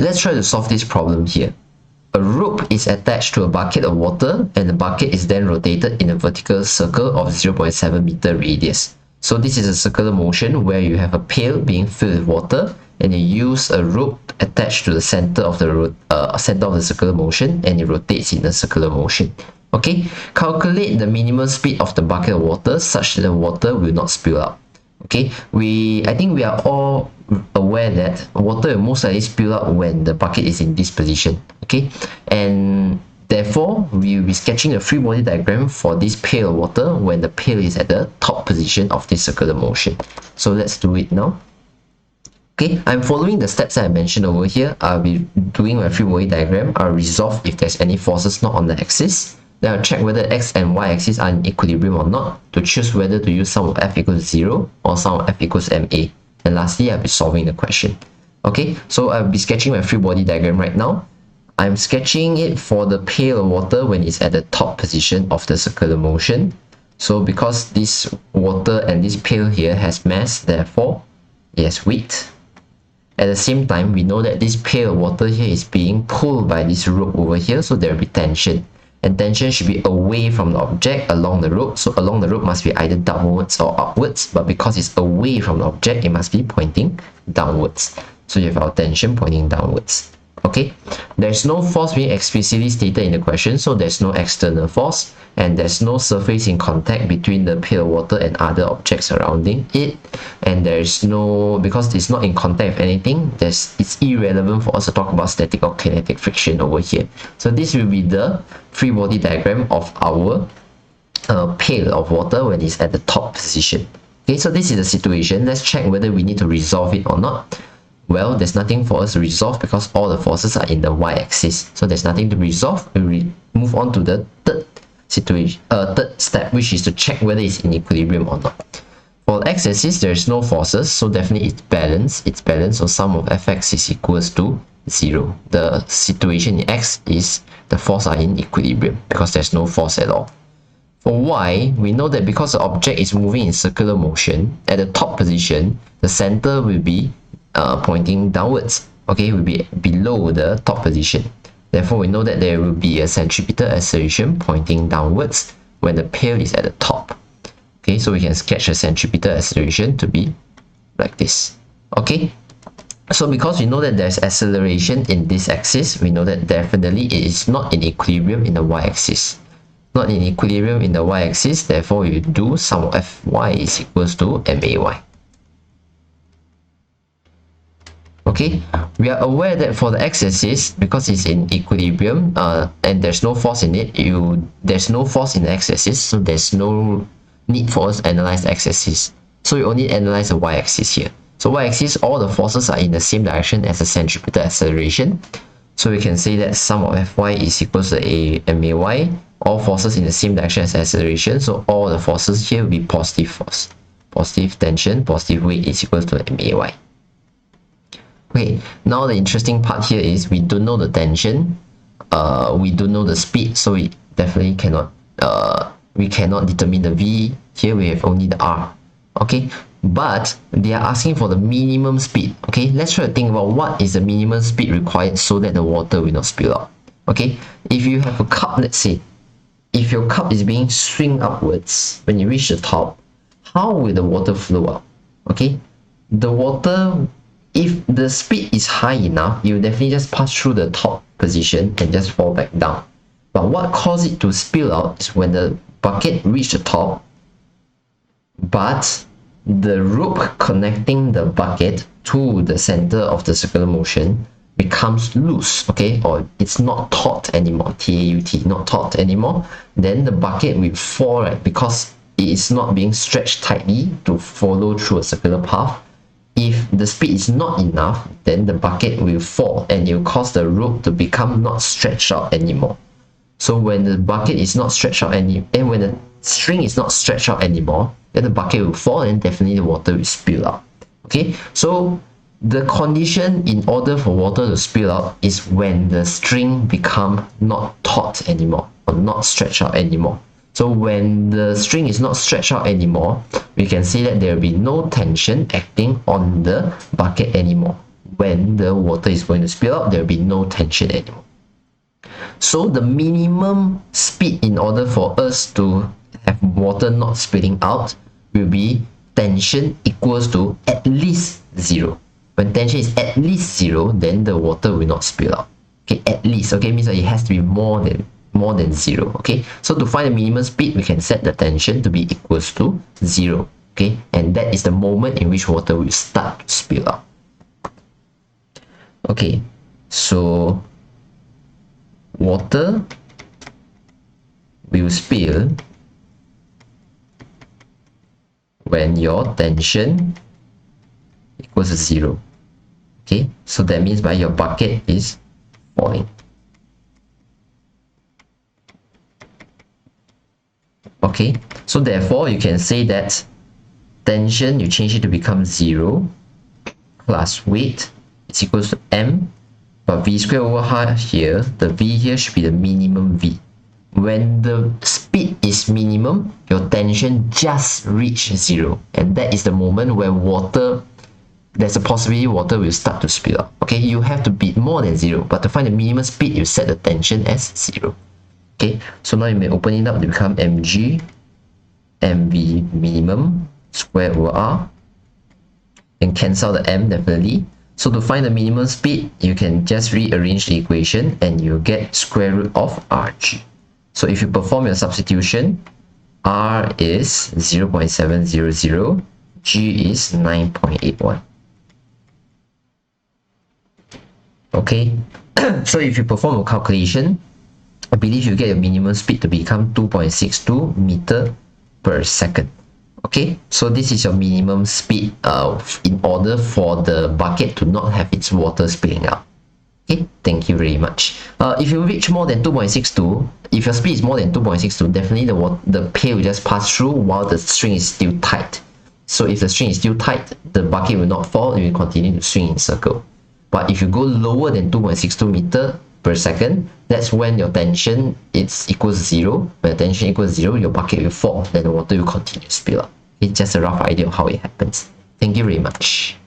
let's try to solve this problem here. A rope is attached to a bucket of water and the bucket is then rotated in a vertical circle of 0.7 meter radius. So this is a circular motion where you have a pail being filled with water and you use a rope attached to the center of the circular motion and it rotates in a circular motion. Okay, calculate the minimum speed of the bucket of water such that the water will not spill out. Okay, I think we are all aware that water will most likely spill out when the bucket is in this position. Okay, and therefore we will be sketching a free body diagram for this pail of water when the pail is at the top position of this circular motion. So let's do it now. Okay, I'm following the steps I mentioned over here. I'll be doing my free body diagram. I'll resolve if there's any forces not on the axis. Then I'll check whether x and y axis are in equilibrium or not to choose whether to use sum of f equals 0 or sum of f equals ma. And lastly, I'll be solving the question. Okay, so I'll be sketching my free body diagram right now. I'm sketching it for the pail of water when it's at the top position of the circular motion. So because this water and this pail here has mass, therefore it has weight. At the same time, we know that this pail of water here is being pulled by this rope over here, so there will be tension. And tension should be away from the object along the rope. So along the rope must be either downwards or upwards, but because it's away from the object, it must be pointing downwards. So you have our tension pointing downwards. Okay, there's no force being explicitly stated in the question, so there's no external force and there's no surface in contact between the pail of water and other objects surrounding it, and there's no, because it's not in contact with anything, it's irrelevant for us to talk about static or kinetic friction over here. So this will be the free body diagram of our pail of water when it's at the top position. Okay, so this is the situation. Let's check whether we need to resolve it or not. Well, there's nothing for us to resolve because all the forces are in the y-axis. So there's nothing to resolve. We move on to the third step, which is to check whether it's in equilibrium or not. For the x-axis, there's no forces, so definitely it's balanced. It's balanced, so sum of fx is equals to 0. The situation in x is the forces are in equilibrium because there's no force at all. For y, we know that because the object is moving in circular motion, at the top position, the center will be pointing downwards. Okay, will be below the top position. Therefore, we know that there will be a centripetal acceleration pointing downwards when the pail is at the top. Okay, so we can sketch a centripetal acceleration to be like this. Okay, so because we know that there's acceleration in this axis, we know that definitely it is not in equilibrium in the y-axis. Not in equilibrium in the y-axis, therefore we do sum of fy is equals to may. Okay, we are aware that for the x-axis, because it's in equilibrium and there's no force in it, there's no force in the x-axis, so there's no need for us to analyze the x-axis. So we only analyze the y-axis here. So y-axis, all the forces are in the same direction as the centripetal acceleration. So we can say that sum of fy is equals to may. All forces in the same direction as acceleration, so all the forces here will be positive force. Positive tension, positive weight is equals to may. Okay, now the interesting part here is we don't know the tension, we don't know the speed, so we definitely cannot determine the v. Here we have only the r. Okay, but they are asking for the minimum speed. Okay, let's try to think about what is the minimum speed required so that the water will not spill out. Okay, if you have a cup, let's say, if your cup is being swing upwards when you reach the top, how will the water flow out? Okay, the water, if the speed is high enough, you will definitely just pass through the top position and just fall back down. But what causes it to spill out is when the bucket reaches the top, but the rope connecting the bucket to the center of the circular motion becomes loose, okay, or it's not taut anymore, T-A-U-T, not taut anymore, then the bucket will fall, right, because it is not being stretched tightly to follow through a circular path. If the speed is not enough, then the bucket will fall and it will cause the rope to become not stretched out anymore. So when the bucket is not stretched out and when the string is not stretched out anymore, then the bucket will fall and definitely the water will spill out. Okay, so the condition in order for water to spill out is when the string become not taut anymore or not stretched out anymore. So when the string is not stretched out anymore, we can see that there will be no tension acting on the bucket anymore. when the water is going to spill out, there will be no tension anymore. So the minimum speed in order for us to have water not spilling out will be tension equals to at least 0. When tension is at least 0, then the water will not spill out. Okay, at least, okay, means that it has to be more than 0. Okay, so to find the minimum speed, we can set the tension to be equals to 0. Okay, and that is the moment in which water will start to spill out. Okay, so water will spill when your tension equals to 0. Okay, so that means by your bucket is falling. Okay, so therefore you can say that tension, you change it to become 0 plus weight is equals to m, but v squared over r here, the v here should be the minimum v. When the speed is minimum, your tension just reach 0, and that is the moment where water, there's a possibility water will start to spill out. Okay, you have to be more than 0, but to find the minimum speed, you set the tension as 0. Okay, so now you may open it up to become mg mv minimum squared over r, and cancel the m definitely. So to find the minimum speed, you can just rearrange the equation and you get square root of rg. So if you perform your substitution, r is 0.700, g is 9.81. Okay, so if you perform a calculation, I believe you get your minimum speed to become 2.62 meter per second. Okay, so this is your minimum speed in order for the bucket to not have its water spilling out. Okay, thank you very much. If you reach more than 2.62, if your speed is more than 2.62, definitely the pail will just pass through while the string is still tight. So if the string is still tight, the bucket will not fall, it will continue to swing in circle. But if you go lower than 2.62 meter per second, that's when your tension is equals 0. When the tension equals 0, your bucket will fall, then the water will continue to spill out. It's just a rough idea of how it happens. Thank you very much.